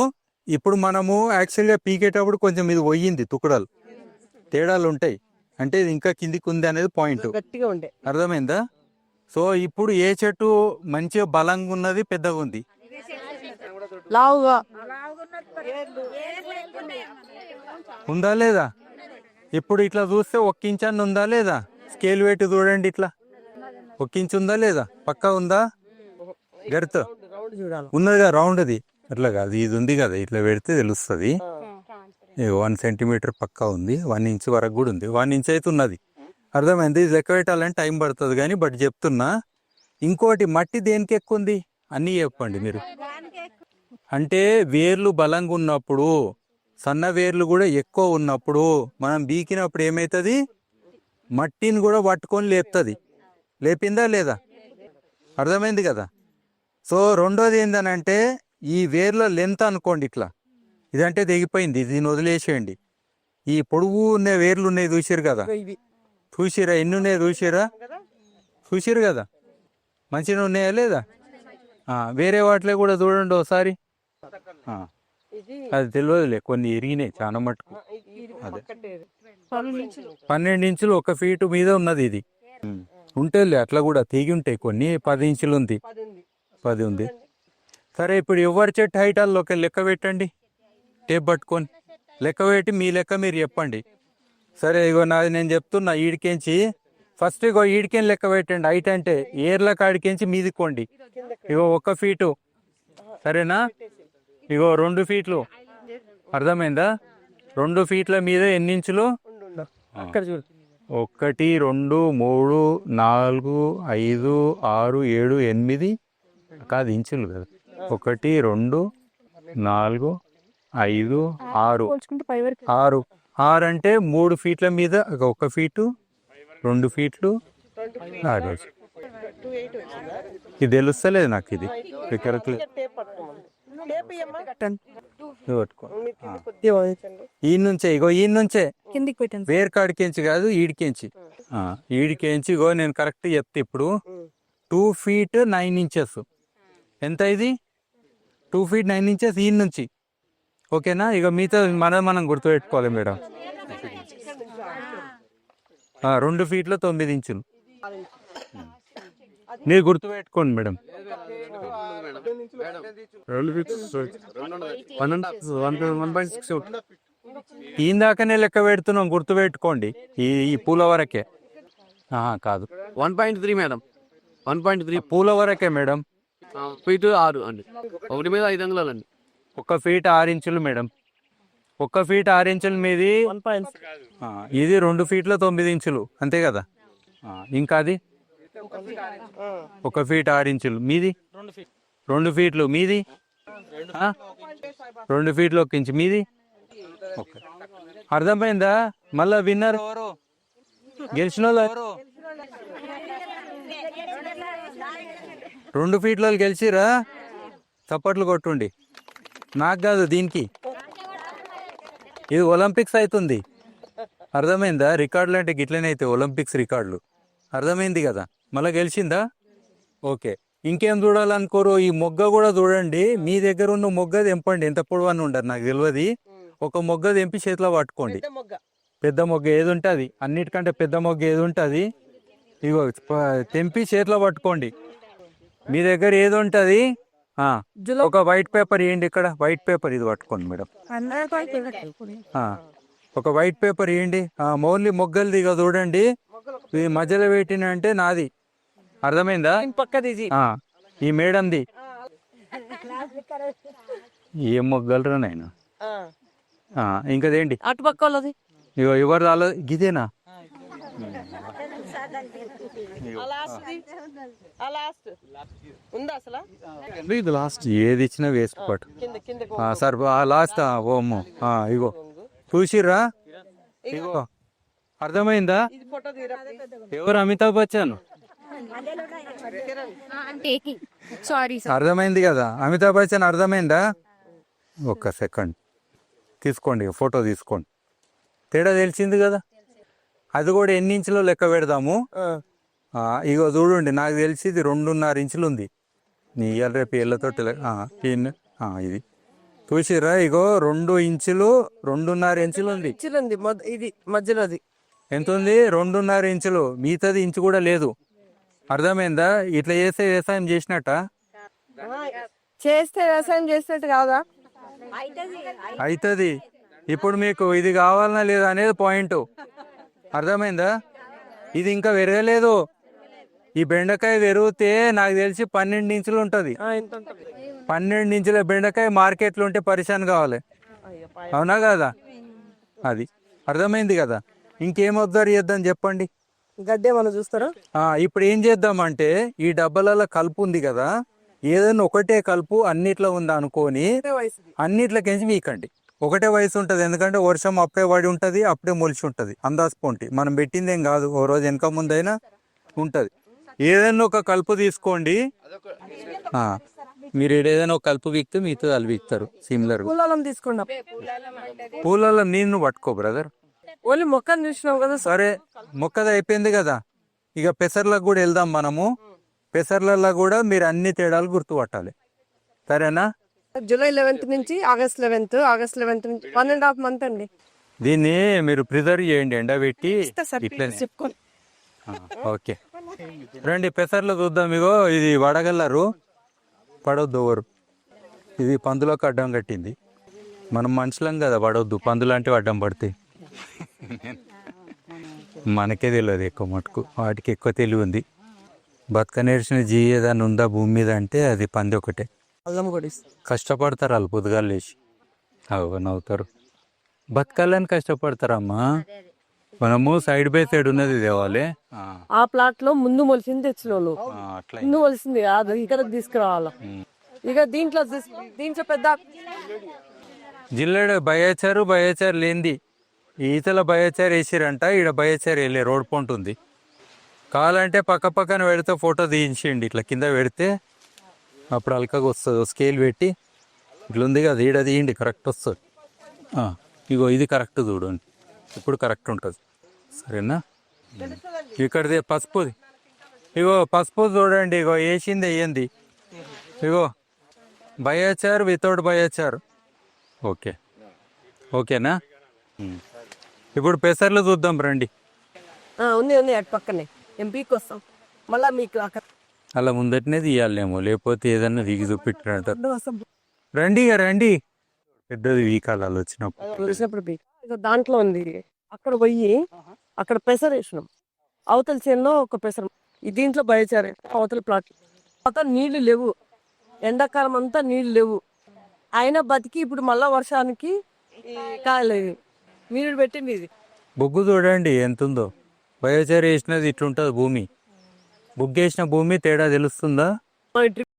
ఇప్పుడు మనము యాక్చువల్గా పీకేటప్పుడు కొంచెం ఇది పోయింది, తుకుడలు తేడాలు ఉంటాయి, అంటే ఇది ఇంకా కిందికి ఉంది అనేది పాయింట్. గట్టిగా ఉండే, అర్థమైందా? సో ఇప్పుడు ఏ చెట్టు మంచిగా బలంగా ఉన్నది, పెద్దగా ఉంది, లావుగా ఉందా లేదా? ఇప్పుడు ఇట్లా చూస్తే 1 ఇంచ్ అన్న ఉందా లేదా? స్కేల్ పెట్టి చూడండి, ఇట్లా 1 ఇంచ్ ఉందా లేదా? పక్కా ఉందా? గరిత ఉన్నదిగా, రౌండ్ అది. అట్లా కాదు, ఇది ఉంది కదా, ఇట్లా పెడితే తెలుస్తుంది. 1 సెంటీమీటర్ పక్కా ఉంది, 1 ఇంచ్ వరకు కూడా ఉంది, 1 ఇంచ్ అయితే ఉన్నది. అర్థమైంది? ఇది లెక్క పెట్టాలంటే టైం పడుతుంది కానీ బట్ చెప్తున్నా. ఇంకోటి, మట్టి దేనికి ఎక్కువ ఉంది అన్నీ చెప్పండి మీరు. అంటే వేర్లు బలంగా ఉన్నప్పుడు, సన్న వేర్లు కూడా ఎక్కువ ఉన్నప్పుడు మనం బీకినప్పుడు ఏమవుతుంది? మట్టిని కూడా పట్టుకొని లేపుతుంది. లేపిందా లేదా? అర్థమైంది కదా? సో రెండోది ఏందనంటే, ఈ వేర్ల లెంత్ అనుకోండి, ఇట్లా ఇదంటే తెగిపోయింది, దీన్ని వదిలేసేయండి. ఈ పొడుగు ఉన్న వేర్లు ఉన్నాయి చూసిరు కదా, చూసిరా ఎన్ని ఉన్నాయో చూసిరు కదా, మంచిగా ఉన్నాయా లేదా? వేరే వాటిలో కూడా చూడండి ఒకసారి. అది తెలియదులే, కొన్ని ఎరిగినాయి చాలా మటుకు. అదే 12 ఇంచులు 1 ఫీటు మీద ఉన్నది ఇది. ఉంటేలే అట్లా కూడా తెగి ఉంటాయి, కొన్ని 10 ఇంచులు ఉంది, 10 ఉంది. సరే, ఇప్పుడు ఎవరి చెట్టు హైట్ అల్లోకి లెక్క పెట్టండి, టేప్ పట్టుకొని లెక్క పెట్టి మీ లెక్క మీరు చెప్పండి. సరే, ఇగో నాది నేను చెప్తున్నా, ఈడికించి ఫస్ట్ ఇగో ఈడికేం లెక్క పెట్టండి. హైట్ అంటే ఏర్ల కాడికించి మీదికోండి. ఇగో 1 ఫీటు, సరేనా? ఇగో 2 ఫీట్లు, అర్థమైందా? 2 ఫీట్ల మీద ఎన్ని ఇంచులు? అక్కడ చూడు, 1 2 3 4 5 6 7 8 కాదు ఇంచులు కదా. 1 2 4 5 6 6 అంటే 3 ఫీట్ల మీద 1 ఫీటు, 2 ఫీట్లు, 6. ఇది తెలుస్తలేదు నాకు, ఇది కరెక్ట్. ఈ నుంచే, ఇగో ఈ నుంచే వేరు కాడికించి కాదు, ఈడికించి. ఈడికించి ఇగో నేను కరెక్ట్ చెప్తే ఇప్పుడు 2 feet 9 inches. ఎంత ఇది? 2 feet 9 inches ఈ నుంచి. ఓకేనా? ఇక మిగతా మనం గుర్తుపెట్టుకోవాలి మేడం. 2 feet 9 inches. మీరు గుర్తుపెట్టుకోండి మేడం. ఇందాకనే లెక్క పెడుతున్నాం, గుర్తుపెట్టుకోండి. ఈ పూల వరకే కాదు, 1.3 మేడం, 1.3 పూల వరకే మేడం. ఫీట్ 6 అండి, ఒకటి మీద 5 అంగుళాలు అండి. 1 ఫీట్ 6 ఇంచులు మేడం. 1 ఫీట్ 6 ఇంచులు మీది, ఇది 2 ఫీట్ల 9 ఇంచులు అంతే కదా. ఇంకా అది 1 ఫీట్ 6 ఇంచులు మీది, 2 ఫీట్లు మీది, 2 ఫీట్లు 1 ఇంచు మీది. ఓకే, అర్థమైందా? మళ్ళా విన్నర్ గెలిచిన వాళ్ళు 2 ఫీట్ల గెలిచిరా, చప్పట్లు కొట్టుండి. నాకు కాదు, దీనికి. ఇది ఒలింపిక్స్ అవుతుంది, అర్థమైందా? రికార్డులు అంటే గిట్లనే అయితే ఒలింపిక్స్ రికార్డులు, అర్థమైంది కదా. మళ్ళీ గెలిచిందా? ఓకే, ఇంకేం చూడాలనుకోరు? ఈ మొగ్గ కూడా చూడండి. మీ దగ్గర ఉన్న మొగ్గ తెంపండి, ఎంత పొడవని ఉండదు నాకు తెలియదు. ఒక మొగ్గ తెంపి చేతిలో పట్టుకోండి. పెద్ద మొగ్గ ఏది ఉంటుంది, అన్నిటికంటే పెద్ద మొగ్గ ఏది ఉంటుంది, ఇగో తెంపి చేతిలో పట్టుకోండి. మీ దగ్గర ఏది ఉంటుంది, ఒక వైట్ పేపర్ ఇవ్వండి. ఇక్కడ వైట్ పేపర్ ఇది పట్టుకోండి మేడం. ఒక వైట్ పేపర్ ఇవ్వండి. ఓన్లీ మొగ్గలది ఇక చూడండి. ఇది మధ్యలో పెట్టిన అంటే నాది, అర్థమైందా? ఈ మేడంది. ఏం మొగ్గలరా నాయన. ఇంకదేంటి అటుపక్క వాళ్ళది, ఇగో ఎవరు రాలో గిదేనా? ఇది లాస్ట్, ఏది ఇచ్చినా వేస్ట్ పట్టు సార్. లాస్ట్ ఓమో, ఇగో చూసిర్రా, ఇగో అర్థమైందా? ఎవరు? అమితాబ్ బచ్చన్. Sorry sir. అర్థమైంది కదా, అమితాబ్ బచ్చన్. అర్థమైందా? ఒక్క సెకండ్ తీసుకోండి, ఫోటో తీసుకోండి. తేడా తెలిసింది కదా. అది కూడా ఎన్ని ఇంచులో లెక్క పెడదాము. ఇగో చూడండి, నాకు తెలిసి ఇది 2.5 ఇంచులు ఉంది. నీ ఇయ్యాల రేపు ఏళ్ళతో ఇది చూసిరా, ఇగో 2 ఇంచులు 2.5 ఇంచులు ఉంది. ఇది మధ్యలోది ఎంత ఉంది? 2.5 ఇంచులు. మిగతాది ఇంచు కూడా లేదు, అర్థమైందా? ఇట్లా చేస్తే వ్యవసాయం చేసినట్ట. చేస్తే వ్యవసాయం చేసినట్టు కాదా? అవుతుంది. ఇప్పుడు మీకు ఇది కావాలనా లేదా అనేది పాయింట్, అర్థమైందా? ఇది ఇంకా పెరగలేదు. ఈ బెండకాయ పెరిగితే నాకు తెలిసి 12 ఇంచులు ఉంటుంది. 12 ఇంచుల బెండకాయ మార్కెట్లో ఉంటే పరిశాన్ కావాలి, అవునా కదా? అది అర్థమైంది కదా. ఇంకేం అబ్జర్వ్ చేద్దాం చెప్పండి. గడ్డే మనం చూస్తారా? ఇప్పుడు ఏం చేద్దామంటే, ఈ డబ్బాలలో కలుపు ఉంది కదా, ఏదైనా ఒకటే కలుపు అన్నిట్లో ఉందా అనుకొని అన్నిట్లకేంచి వీకండి. ఒకటే వయసు ఉంటుంది, ఎందుకంటే వర్షం అప్పుడే పడి ఉంటుంది, అప్పుడే మొలిచి ఉంటుంది. అందాజు పొంటి మనం పెట్టిందేం కాదు, ఓ రోజు వెనక ముందైనా ఉంటుంది. ఏదైనా ఒక కలుపు తీసుకోండి. మీరు ఏదైనా ఒక కలుపు వీక్తే మీతో వాళ్ళు వీక్తారు సిమిలర్. పూలం తీసుకోండి. పూలలో నేను పట్టుకో బ్రదర్. ఓన్లీ మొక్కను చూసినావు కదా. సరే, మొక్కది అయిపోయింది కదా. ఇక పెసర్లకు కూడా వెళ్దాం మనము. పెసర్లలో కూడా మీరు అన్ని తేడాలు గుర్తుపట్టాలి, సరేనా? జూలై 11 నుంచి ఆగస్ట్ 11 నుంచి 1.5 మంత్ అండి. దీన్ని మీరు ప్రిజర్వ్ చేయండి, ఎండబెట్టి ఇట్లనే. చెప్పుకోండి. ఓకే, రండి పెసర్లు చూద్దాం. ఇగో ఇది వడగల్లరు, పడవద్దు ఎవరు. ఇది పందులకు అడ్డం కట్టింది. మనం మనుషులం కదా, పడవద్దు. పందులంటే అడ్డం పడితే మనకే తెలియదు ఎక్కువ మటుకు, వాటికి ఎక్కువ తెలివి ఉంది. బతక నేర్చిన జీవి ఏదైనా ఉందా భూమి మీద అంటే అది పంది ఒకటే. అల్లం కూడా కష్టపడతారు వాళ్ళు, పొద్దుగాలు లేచి నవ్వుతారు. బతకాలని కష్టపడతారమ్మా. మనము సైడ్ బై సైడ్ ఉన్నది తేవాలి. ఆ ప్లాట్ లో ముందు మొలిసింది తెచ్చినోళ్ళు, అట్లా ముందు మొలిసింది కాదు, ఇక్కడ తీసుకురావాలి. ఇక దీంట్లో పెద్ద జిల్లెడ బయోచారు లేనిది. ఈతల బయోచారు వేసిరంట, ఈడ బయోచారు వెళ్ళే రోడ్ పాయింట్ ఉంది. కావాలంటే పక్కన పెడితే ఫోటో తీయించండి, ఇట్లా కింద పెడితే అప్పుడు అల్కగా వస్తుంది. స్కేల్ పెట్టి ఇట్లా ఉంది కదా, ఈడ తీయండి, కరెక్ట్ వస్తుంది. ఇగో ఇది కరెక్ట్ చూడండి, ఇప్పుడు కరెక్ట్ ఉంటుంది, సరేనా? ఇక్కడది పసుపుది, ఇగో పసుపు చూడండి, ఇగో వేసింది వేయండి. ఇగో బయోచార్ వితౌట్ బయోచార్. ఓకేనా? ఇప్పుడు పెసర్లు చూద్దాం రండి. ఉంది అటు పక్కనే. ఎంపీకి వస్తాం మళ్ళీ మీకు అలా ముందటనే తీయాలేమో, లేకపోతే ఏదన్నా దిగి చూపెట్టినట్టు. రండి ఇక రండి, పెద్దది వీకాలాలు వచ్చినప్పుడు. వచ్చినప్పుడు ఇక దాంట్లో ఉంది. అక్కడ పోయి అక్కడ పెసర్ వేసినాం, అవతల చేనులో ఒక పెసర. దీంట్లో బయచారు అవతల ప్లాట్. అవతల నీళ్లు లేవు, ఎండాకాలం అంతా నీళ్లు లేవు, అయినా బతికి ఇప్పుడు మళ్ళా వర్షానికి కాలేదు. నీళ్ళు పెట్టింది ఇది. బొగ్గు చూడండి ఎంత ఉందో. బయోచార్ వేసినది ఇట్లుంటుంది భూమి, బుగ్గేసిన భూమి తేడా తెలుస్తుందా? మన డ్రిప్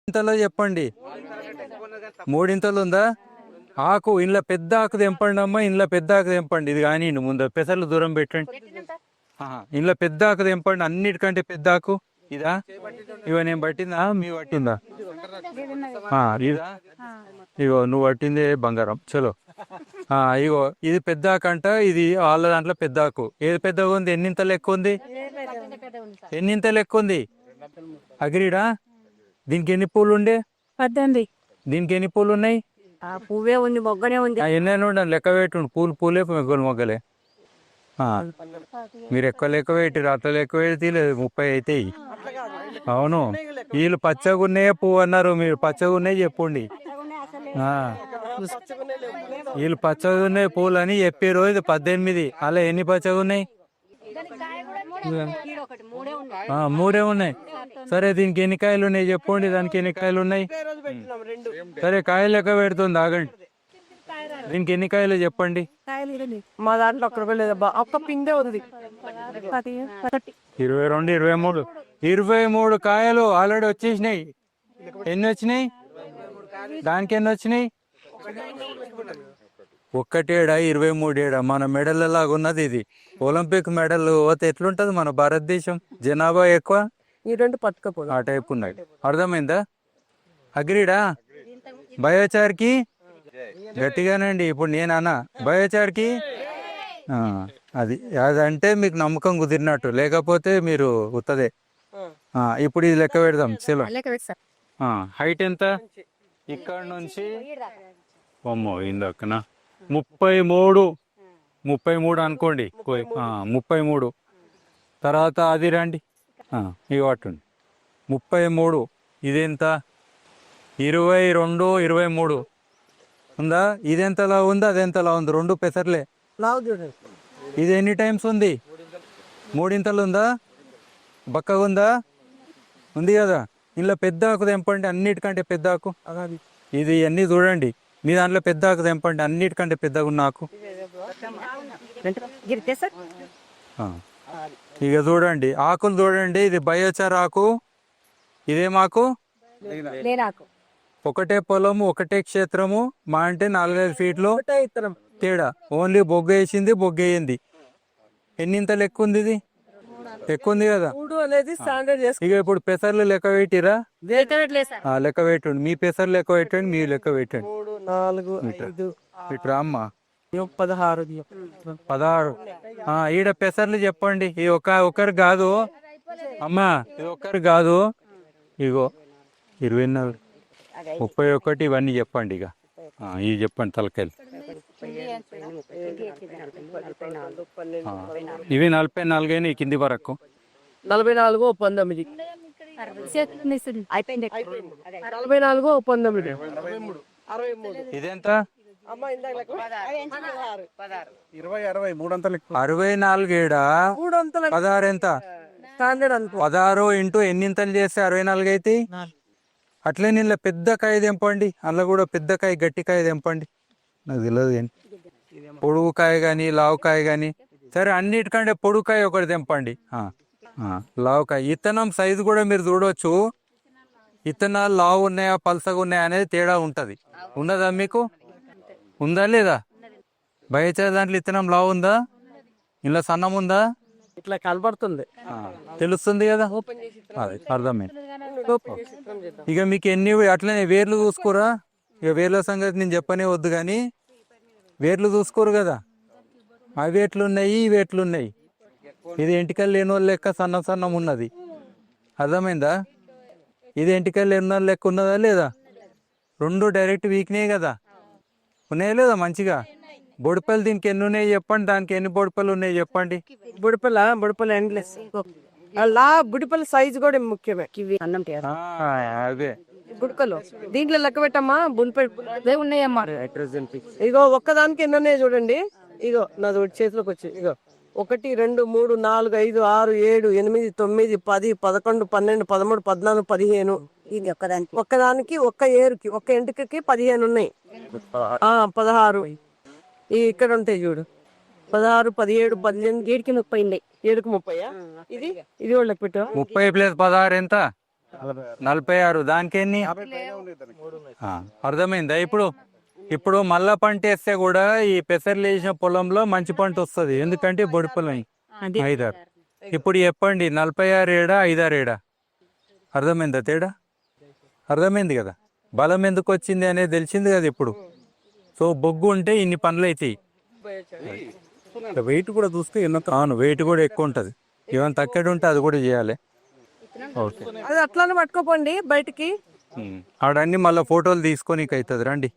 ఇంతలో చెప్పండి, మూడింతలు ఉందా? ఆకు ఇంట్లో పెద్ద ఆకు తెంపండి అమ్మా, ఇంట్లో పెద్ద ఆకు తెంపండి. ఇది కానీ ముందు పెసర్లు దూరం పెట్టండి. ఇంట్లో పెద్ద ఆకు తెంపండి, అన్నిటికంటే పెద్ద ఆకు ఇదా? ఇగో నేను పట్టిందా, మీ పట్టిందా? ఇదా? ఇగో నువ్వు పట్టిందే బంగారం. చలో ఇగో ఇది పెద్ద ఆకు అంట, ఇది వాళ్ళ దాంట్లో పెద్ద ఆకు. ఏది పెద్దగా ఉంది? ఎన్నింతలు ఎక్కువ ఉంది? ఎన్నింతలు ఎక్కువ ఉంది? అగ్రీడా? దీనికి ఎన్ని పూలు ఉండే? 18. దీనికి ఎన్ని పూలు ఉన్నాయి? పువ్వే ఉంది, మొగ్గనే ఉంది. ఎన్నైనా ఉండండి, లెక్క పెట్టుండు. పూలే మొగ్గలు మొగ్గలే. మీరు ఎక్కువ లెక్క పెట్టి అట్లా లెక్క పెడితే లేదు 30 అవుతాయి. అవును, వీళ్ళు పచ్చగా ఉన్నాయే పువ్వు అన్నారు, మీరు పచ్చగా ఉన్నాయి చెప్పండి. వీళ్ళు పచ్చగా ఉన్నాయి పూలు అని చెప్పే రోజు 18. అలా ఎన్ని పచ్చగా ఉన్నాయి? 3 ఉన్నాయి. సరే దీనికి ఎన్ని కాయలు ఉన్నాయి చెప్పండి, దానికి ఎన్ని కాయలు ఉన్నాయి? సరే కాయలు లెక్క పెడుతుంది, ఆగండి. దీనికి ఎన్ని కాయలు చెప్పండి? మా దాంట్లో ఒక్క రూపాయలు లేదబ్బా, ఒక్క పిండే ఉంది. 22, 23, 23 కాయలు ఆల్రెడీ వచ్చేసినాయి. ఎన్ని వచ్చినాయి? దానికి ఎన్ని వచ్చినాయి? ఒక్కటేడా 23 ఏడా? మన మెడల్ లాగా ఉన్నది ఇది. ఒలింపిక్ మెడల్ పోతే ఎట్లుంటది మన భారతదేశం? జనాభా ఎక్కువ, ఈ రెండు పట్టుకపోదు. ఆ టైప్ ఉన్నాయి. అర్థమైందా? అగ్రీడా? బయోచార్కి గట్టిగానండి. ఇప్పుడు నేను అన్నా బయోచార్కి అది అదంటే మీకు నమ్మకం కుదిరినట్టు, లేకపోతే మీరు ఉత్తదే. ఇప్పుడు ఇది లెక్క పెడదాం. చలో, హైట్ ఎంత? ఇక్కడ నుంచి అమ్మో ఇందాకనా 33 అనుకోండి 33 తర్వాత అది రండి ఇవి పట్టండి 33 ఇదెంత 22 23 ఉందా ఇదెంతలా ఉంది అదెంతలా ఉంది రెండు పెసర్లే లావు చూడండి. ఇది ఎన్ని టైమ్స్ ఉంది 3 ఇంతలు ఉందా బక్కగా ఉందా ఉంది కదా ఇందులో పెద్ద ఆకు తెంపండి అన్నిటికంటే పెద్ద ఆకు ఇది అన్నీ చూడండి మీ దాంట్లో పెద్ద ఆకు తెంపండి అన్నిటికంటే పెద్దగా ఉన్న ఆకు ఇక చూడండి ఆకులు చూడండి ఇది బయోచార్ ఆకు ఇదేమాకు ఒకటే పొలము ఒకటే క్షేత్రము మా అంటే 4-5 ఫీట్లు తేడా ఓన్లీ బొగ్గేసింది బొగ్గేయింది ఎన్నింతలు ఎక్కువ ఉంది ఇది ఎక్కువ ఉంది కదా 3 అనేది స్టాండర్డ్ ఇక ఇప్పుడు పెసర్లు లెక్క పెట్టిరా లెక్క పెట్టండి మీ పెసర్లు లెక్క పెట్టండి మీ లెక్క పెట్టండి 3 4 5 ఇట్రా అమ్మ 16 16 ఈడ పెసర్లు చెప్పండి ఈ ఒకరు కాదు అమ్మా ఇది ఒకరు కాదు ఇగో 24 31 ఇవన్నీ చెప్పండి ఇక ఇవి చెప్పండి తలకాయలు ఇవి 44 అయినా ఈ కింది వరకు 44 19 అయిపోయింది 44 19 63 ఇదెంత అమ్మ ఇందాక 64 ఏడా 3 అంతల 16 ఎంత స్టాండర్డ్ అనుకో 16 ఇంటూ ఎన్నింతలు చేస్తే 64 అయితే అట్లే నీళ్ళ పెద్ద కాయ తెంపండి అందులో కూడా పెద్ద కాయ గట్టి కాయ తెంపండి నాకు తెలియదు ఏంటి పొడుగు కాయ కానీ లావు కాయ కానీ సరే అన్నిటికంటే పొడుగు కాయ ఒకటి తెంపండి లావు కాయ ఇత్తనం సైజు కూడా మీరు చూడవచ్చు ఇత్తనాలు లావు ఉన్నాయా పల్సగా ఉన్నాయా అనేది తేడా ఉంటుంది ఉన్నదా మీకు ఉందా లేదా బయట దాంట్లో ఇత్తనం లావు ఉందా ఇలా సన్నం ఉందా ఇట్లా కనబడుతుంది తెలుస్తుంది కదా అదే అర్థమైంది ఇక మీకు ఎన్ని అట్లనే వేర్లు చూసుకోరా ఇక వేర్ల సంగతి నేను చెప్పనే వద్దు కానీ వేర్లు చూసుకోరు కదా అవి ఎట్లున్నాయి ఇవి ఎట్లున్నాయి ఇది ఎంటికలు లేని వాళ్ళ లెక్క సన్నం సన్నం ఉన్నది అర్థమైందా ఇది ఎంటికలు లేని వాళ్ళ లెక్క ఉన్నదా లేదా రెండు డైరెక్ట్ వీక్నే కదా ఉన్నాయా లేదా మంచిగా బొడిపలు దీనికి ఎన్ని ఉన్నాయి చెప్పండి దానికి ఎన్ని బొడిపలు ఉన్నాయి చెప్పండి బుడిపల ఎండ్లెస్ బుడిపల సైజు కూడా ముఖ్యమే అన్నం అదే బుడకలు దీంట్లో లెక్క పెట్టమ్మా ఉన్నాయమ్మా ఇగో ఒక్కదానికి ఎన్ని ఉన్నాయి చూడండి ఇగో నా చేతిలోకి వచ్చి ఇగో 1 2 3 4 5 6 7 8 9 10 11 12 13 14 15 ఇది ఒక్కదానికి ఒక్కదానికి ఒక్క ఏరుకి ఒక్క ఎంటికకి 15 ఉన్నాయి 16 ఇక్కడ ఉంటాయి చూడు 16 17 18 ఏడుకి 30 ఉన్నాయి 7కి 30 ఇది వాళ్ళకి పెట్టు 30 + 16 ఎంత 46 దానికి ఎన్ని అర్థమైందా ఇప్పుడు మళ్ళా పంట వేస్తే కూడా ఈ పెసర్లు వేసిన పొలంలో మంచి పంట వస్తుంది ఎందుకంటే బొడి పొలం 5-6 ఇప్పుడు చెప్పండి 46 ఏడా 56 ఏడా అర్థమైందా తేడా అర్థమైంది కదా బలం ఎందుకు వచ్చింది అనేది తెలిసింది కదా ఇప్పుడు సో బొగ్గు ఉంటే ఇన్ని పనులు అవుతాయి వెయిట్ కూడా చూస్తే అవును వెయిట్ కూడా ఎక్కువ ఉంటుంది ఏమైనా తక్కువ ఉంటే అది కూడా చేయాలి ఓకే అది అట్లానే పట్టుకోపోండి బయటికి ఆడన్నీ మళ్ళీ ఫోటోలు తీసుకొని అవుతుంది రండి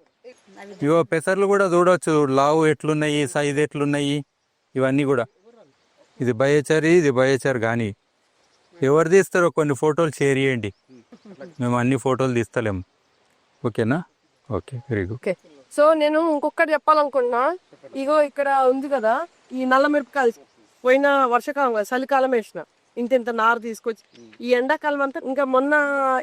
ఇవో పెసర్లు కూడా చూడవచ్చు లావు ఎట్లున్నాయి సైజ్ ఎట్లున్నాయి ఇవన్నీ కూడా ఇది బయోచార్ కానీ ఎవరు తీస్తారో కొన్ని ఫోటోలు షేర్ చేయండి మేము అన్ని ఫోటోలు తీస్తలేము ఓకేనా okay very good okay so నేను ఇంకొకటి చెప్పాలనుకుంటున్నా ఇగో ఇక్కడ ఉంది కదా ఈ నల్ల మిరపకాయలు పోయిన వర్షకాలం చలికాలం వేసిన ఇంత నారు తీసుకొచ్చి ఈ ఎండాకాలం అంతా ఇంకా మొన్న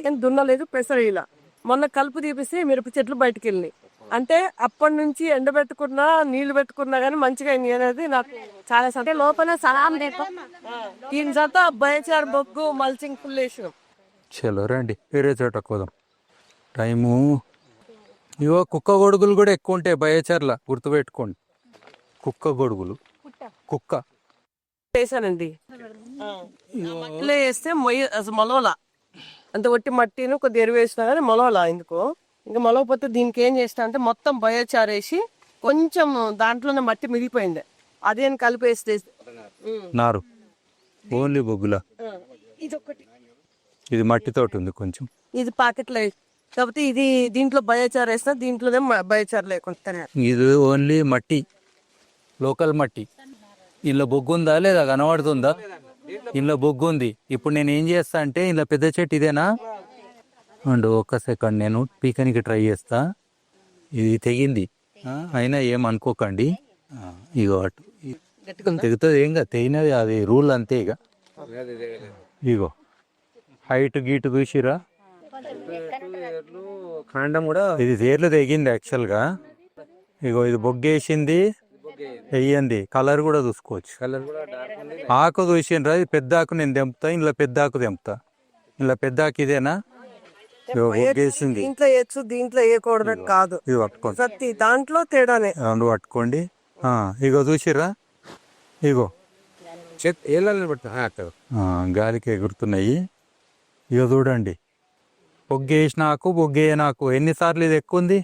ఏం దున్నలేదు పెసర ఇలా మొన్న కలుపు తీపిస్తే మిరప చెట్లు బయటకు వెళ్ళినాయి అంటే అప్పటి నుంచి ఎండబెట్టుకున్నా నీళ్లు పెట్టుకున్నా గానీ మంచిగా అయింది అనేది నాకు చాలా సంతోషం. లోపల సలాం దీని జత బయచారు బొగ్గు మల్చింగ్ ఫుల్ వేసినాం. చలో రండి వేరే చోట కోదాం టైము ఇవో కుక్క గొడుగులు కూడా ఎక్కువ ఉంటాయి బయచర్ల గుర్తుపెట్టుకోండి కుక్క గొడుగులు కుక్క వేసానండి మట్టిలో వేస్తే మొలవలా అంత ఒట్టి మట్టిని కొద్ది ఎరువు వేసినా కానీ మొలవలా ఎందుకో ఇంకా మొలవపోతే దీనికి ఏం చేస్తా అంటే మొత్తం బయోచార్ వేసి కొంచెం దాంట్లోనే మట్టి మిగిలిపోయింది అదే కలిపేస్తే నారు ఓన్లీ బొగ్గుల ఇది ఒకటి ఇది మట్టితోటి ఉంది కొంచెం ఇది ప్యాకెట్లో కాకపోతే ఇది దీంట్లో బయోచార్ వేసిన దీంట్లోనే బయోచార్ లేకుండా ఇది ఓన్లీ మట్టి, లోకల్ మట్టి. ఇందులో బొగ్గు ఉందా లేదా కనబడుతుందా? ఇందులో బొగ్గు ఉంది. ఇప్పుడు నేను ఏం చేస్తా అంటే ఇందులో పెద్ద చెట్టు ఇదేనా అండ్ ఒక్క సెకండ్ నేను పీకనికి ట్రై చేస్తా. ఇది తెగింది, అయినా ఏం అనుకోకండి. ఇగో అటు తెగుతుంది, ఏం కాదు, తెగినది, అది రూల్ అంతే. ఇక ఇగో హైట్ గీటు చూసిరా, కాండం కూడా ఇది తేర్లు తెగింది యాక్చువల్గా. ఇగో ఇది బొగ్గేసింది, వెయ్యండి. కలర్ కూడా చూసుకోవచ్చు. కలర్ కూడా డార్క్ ఉంది. ఆకు చూసిండ్రా, ఇది పెద్ద ఆకు నేను తెంపుతా, ఇందులో పెద్ద ఆకు తెంపుతా. ఇందులో పెద్ద ఆకు ఇదేనా? ఇగో బొగ్గేసింది. దీంట్లో వేయచ్చు, దీంట్లో వేయకూడదు కాదు, ఇది పట్టుకోండి, ప్రతి దాంట్లో తేడానే. రెండు పట్టుకోండి. ఇగో చూసిర్రా, ఇగో ఏళ్ళని పట్టు గాలికి ఎగురుతున్నాయి. ఇగో చూడండి, బొగ్గేసిన ఆకు బొగ్గేయన ఆకు ఎన్నిసార్లు ఇది ఎక్కువ ఉంది?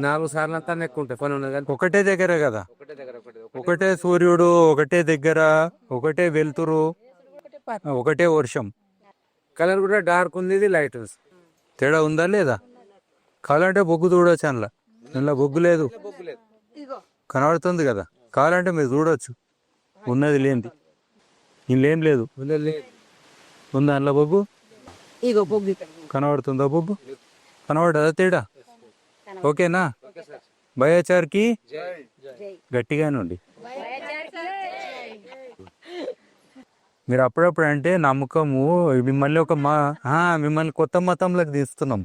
4 సార్లు అంతా ఎక్కువ ఉంటాయి. పని ఉన్నది కానీ ఒకటే దగ్గర కదా, ఒకటే దగ్గర ఒకటే సూర్యుడు, ఒకటే దగ్గర, ఒకటే వెలుతురు, ఒకటే వర్షం. కలర్ కూడా డార్క్ ఉంది, ఇది లైట్ ఉంది. తేడా ఉందా లేదా? కావాలంటే బొగ్గు చూడవచ్చు, అందులో అందులో బొగ్గు లేదు, కనబడుతుంది కదా. కావాలంటే మీరు చూడవచ్చు, ఉన్నది లేనిది. ఇంకేం లేదు, ఉందా అందులో బొగ్గు? ఇగో బొగ్గి కనబడుతుందా బొగ్గు? కనబడదా తేడా? ఓకేనా? బయోచార్కి గట్టిగానండి. మీరు అప్పుడప్పుడు అంటే నమ్మకము, మిమ్మల్ని మిమ్మల్ని కొత్త మతంలోకి తీస్తున్నాం.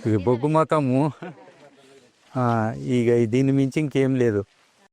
ఇది బొగ్గు మతము. ఇక దీన్ని మించి ఇంకేం లేదు.